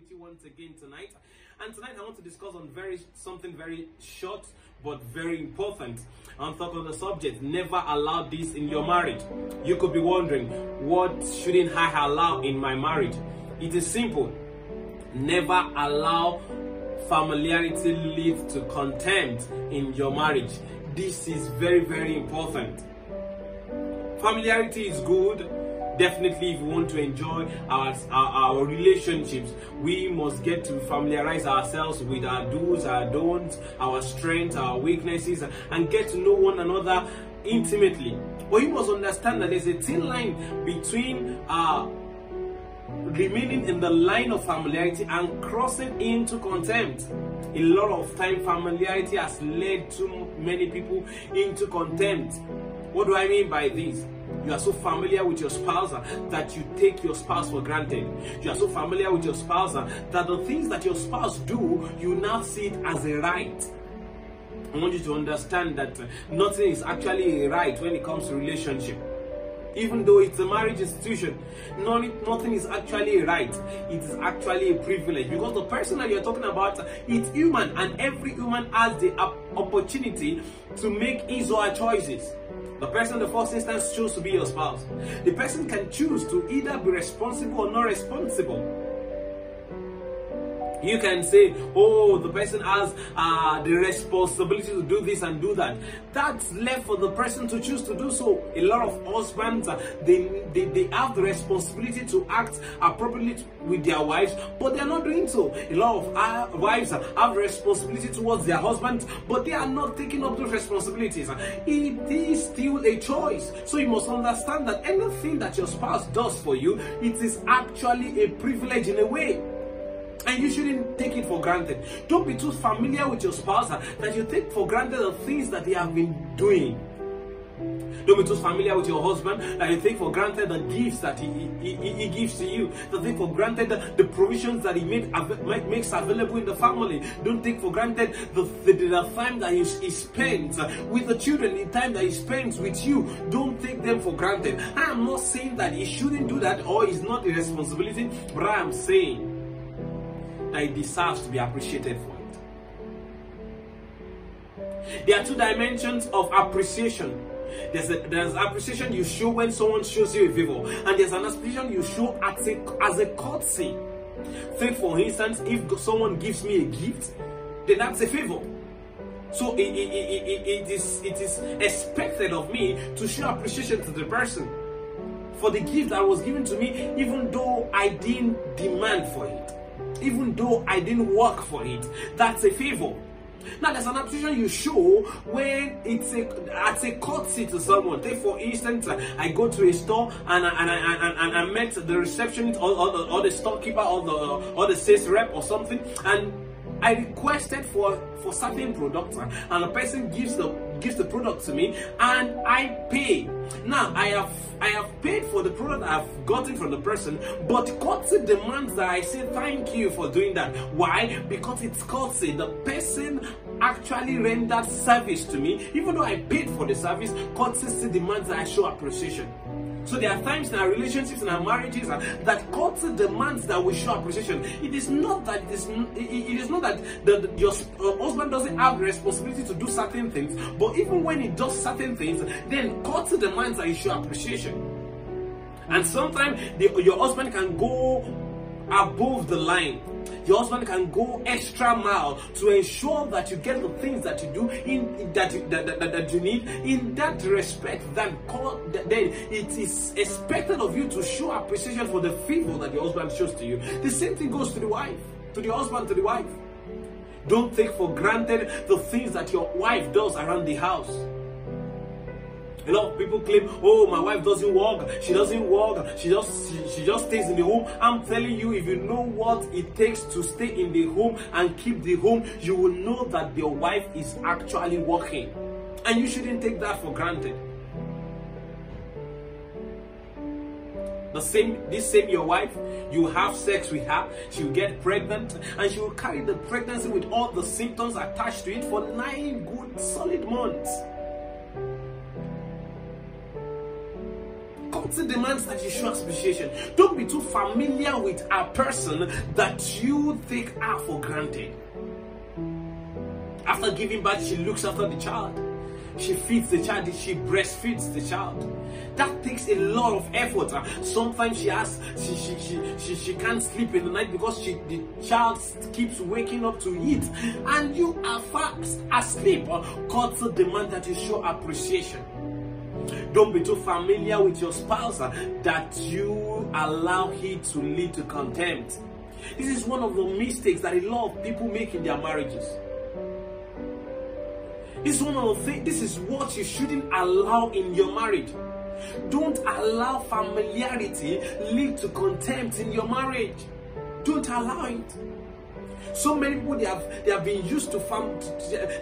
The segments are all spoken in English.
with you once again tonight. And tonight I want to discuss on something very short but very important. I'm talking on the subject, never allow this in your marriage. You could be wondering, what shouldn't I allow in my marriage? It is simple. Never allow familiarity lead to contempt in your marriage. This is very, very important. Familiarity is good. Definitely, if we want to enjoy our relationships, we must get to familiarize ourselves with our do's, our don'ts, our strengths, our weaknesses, and get to know one another intimately. But you must understand that there's a thin line between remaining in the line of familiarity and crossing into contempt. A lot of time, familiarity has led too many people into contempt. What do I mean by this? You are so familiar with your spouse that you take your spouse for granted. You are so familiar with your spouse that the things that your spouse do, you now see it as a right. I want you to understand that nothing is actually a right when it comes to relationship. Even though it's a marriage institution, nothing is actually a right. It is actually a privilege, because the person that you're talking about, it's human, and every human has the opportunity to make his or her choices. The person in the first instance chose to be your spouse. The person can choose to either be responsible or not responsible. You can say, oh, the person has the responsibility to do this and do that. That's left for the person to choose to do so. A lot of husbands, they have the responsibility to act appropriately with their wives, but they are not doing so. A lot of wives have responsibility towards their husbands, but they are not taking up those responsibilities. It is still a choice. So you must understand that anything that your spouse does for you, it is actually a privilege in a way. And you shouldn't take it for granted. Don't be too familiar with your spouse that you take for granted the things that they have been doing. Don't be too familiar with your husband that you take for granted the gifts that he gives to you. Don't take for granted the provisions that he makes available in the family. Don't take for granted the time that he spends with the children, the time that he spends with you. Don't take them for granted. I am not saying that he shouldn't do that or it's not a responsibility, but I am saying that it deserves to be appreciated for it. There are two dimensions of appreciation. There's appreciation you show when someone shows you a favor, and there's an appreciation you show as a courtesy. Take for instance, if someone gives me a gift, then that's a favor. So it is expected of me to show appreciation to the person for the gift that was given to me, even though I didn't demand for it. Even though I didn't work for it, that's a favor. Now, there's an appreciation you show when it's a courtesy to someone. Take for instance, I go to a store and I met the receptionist or the storekeeper or the sales rep or something, and I requested for certain products, and the person gives the product to me, and I pay. Now I have paid for the product I've gotten from the person, but courtesy demands that I say thank you for doing that. Why? Because it's courtesy. The person actually rendered service to me, even though I paid for the service. Courtesy demands that I show appreciation. So there are times in our relationships and our marriages that courtesy demands that we show appreciation. It is not that your husband doesn't have the responsibility to do certain things, but even when he does certain things, then courtesy demands that you show appreciation. And sometimes your husband can go above the line. Your husband can go extra mile to ensure that you get the things that you do that you need. In that respect, then it is expected of you to show appreciation for the favor that your husband shows to you. The same thing goes to the wife, to the husband, to the wife. Don't take for granted the things that your wife does around the house. A lot of people claim, oh, my wife doesn't work, she doesn't work, she just stays in the home. I'm telling you, if you know what it takes to stay in the home and keep the home, you will know that your wife is actually working. And you shouldn't take that for granted. This same your wife, you have sex with her, she will get pregnant, and she will carry the pregnancy with all the symptoms attached to it for 9 good solid months. Culture demands that you show appreciation. Don't be too familiar with a person that you take her for granted. After giving birth, she looks after the child. She feeds the child, she breastfeeds the child. That takes a lot of effort. Sometimes she can't sleep in the night because the child keeps waking up to eat, and you are fast asleep. Culture demands that you show appreciation. Don't be too familiar with your spouse that you allow it to lead to contempt. This is one of the mistakes that a lot of people make in their marriages. This is one of the things, this is what you shouldn't allow in your marriage. Don't allow familiarity lead to contempt in your marriage. Don't allow it. So many people, they have been used to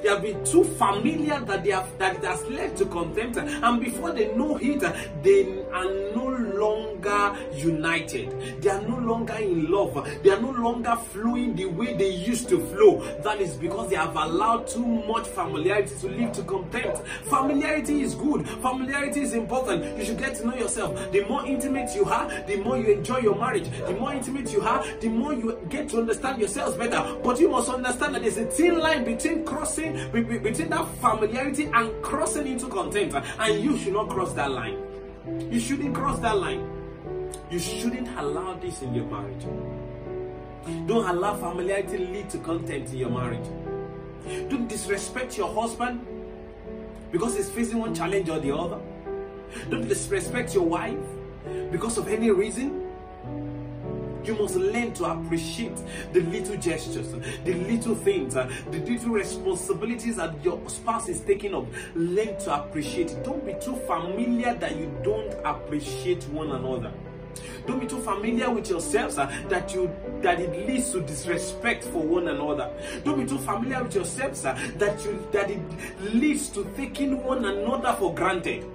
they have been too familiar that it has led to contempt, and before they know it, they are no longer united. They are no longer in love. They are no longer flowing the way they used to flow. That is because they have allowed too much familiarity to lead to contempt. Familiarity is good. Familiarity is important. You should get to know yourself. The more intimate you are, the more you enjoy your marriage. The more intimate you are, the more you get to understand yourselves better. But you must understand that there's a thin line between that familiarity and crossing into contempt, and you should not cross that line. You shouldn't cross that line. You shouldn't allow this in your marriage. Don't allow familiarity lead to contempt in your marriage. Don't disrespect your husband because he's facing one challenge or the other. Don't disrespect your wife because of any reason. You must learn to appreciate the little gestures, the little things, the little responsibilities that your spouse is taking up. Learn to appreciate it. Don't be too familiar that you don't appreciate one another. Don't be too familiar with yourselves that it leads to disrespect for one another. Don't be too familiar with yourselves that it leads to taking one another for granted.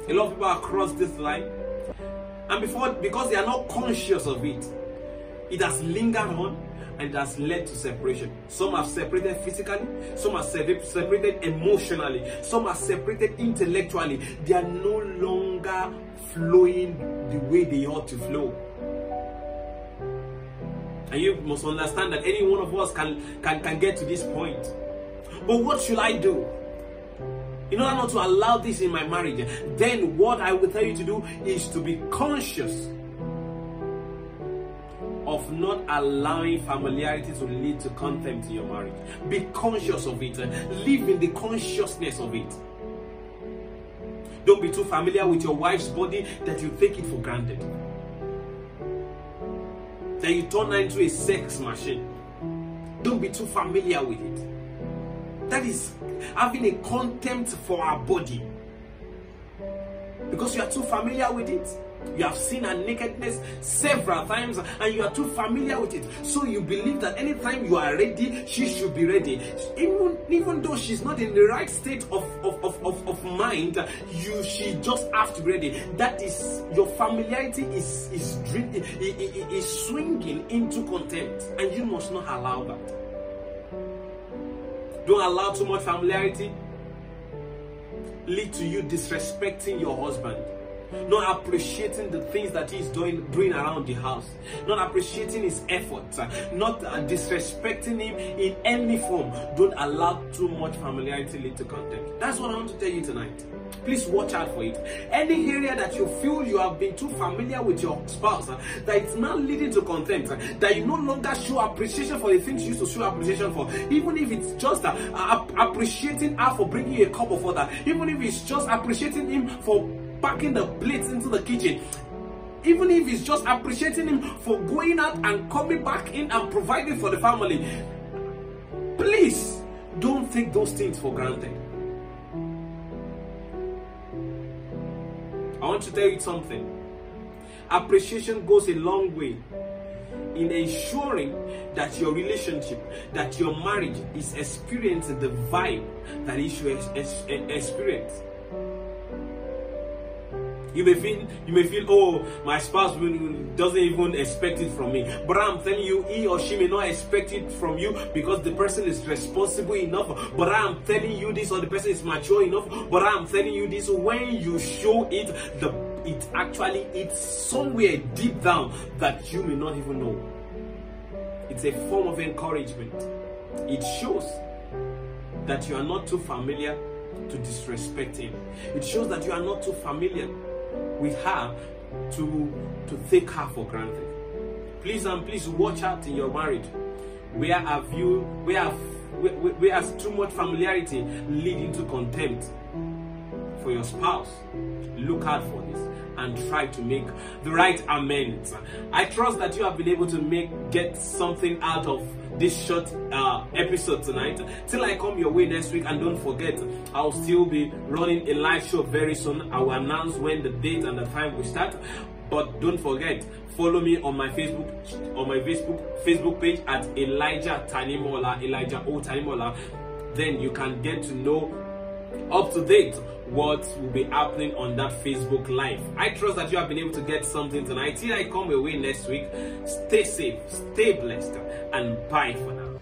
A lot of people are across this line, and because they are not conscious of it, it has lingered on and it has led to separation. Some have separated physically, some are separated emotionally, some are separated intellectually. They are no longer flowing the way they ought to flow. And you must understand that any one of us can get to this point. But what should I do in order not to allow this in my marriage? Then what I will tell you to do is to be conscious of not allowing familiarity to lead to contempt in your marriage. Be conscious of it. Live in the consciousness of it. Don't be too familiar with your wife's body that you take it for granted. That you turn her into a sex machine. Don't be too familiar with it. That is having a contempt for our body, because you are too familiar with it. You have seen her nakedness several times and you are too familiar with it. So you believe that anytime you are ready, she should be ready. Even though she's not in the right state of mind, she just have to be ready. That is, your familiarity is swinging into contempt, and you must not allow that. Don't allow too much familiarity lead to you disrespecting your husband, not appreciating the things that he's doing around the house, not appreciating his efforts, not disrespecting him in any form. Don't allow too much familiarity lead to contempt. That's what I want to tell you tonight. Please watch out for it. Any area that you feel you have been too familiar with your spouse, that it's now leading to contempt, that you no longer show appreciation for the things you used to show appreciation for, even if it's just appreciating her for bringing you a cup of water, even if it's just appreciating him for packing the plates into the kitchen, even if it's just appreciating him for going out and coming back in and providing for the family. Please don't take those things for granted. I want to tell you something. Appreciation goes a long way in ensuring that your relationship, that your marriage is experiencing the vibe that it should experience. You may feel, oh, my spouse doesn't even expect it from me. But I'm telling you, he or she may not expect it from you because the person is responsible enough. But I'm telling you this, or the person is mature enough. But I'm telling you this, when you show it, it's somewhere deep down that you may not even know. It's a form of encouragement. It shows that you are not too familiar to disrespect him. It shows that you are not too familiar with her to take her for granted. Please watch out in your marriage. Where has too much familiarity leading to contempt for your spouse? Look out for this and try to make the right amends. I trust that you have been able to get something out of this short episode tonight. Till I come your way next week, and don't forget, I'll still be running a live show very soon. I will announce when the date and the time will start. But don't forget, follow me on my Facebook page at Elijah Tanimola, Elijah O Tanimola. Then you can get to know up to date what will be happening on that Facebook Live. I trust that you have been able to get something tonight. Till I come your way next week, stay safe, stay blessed, and bye for now.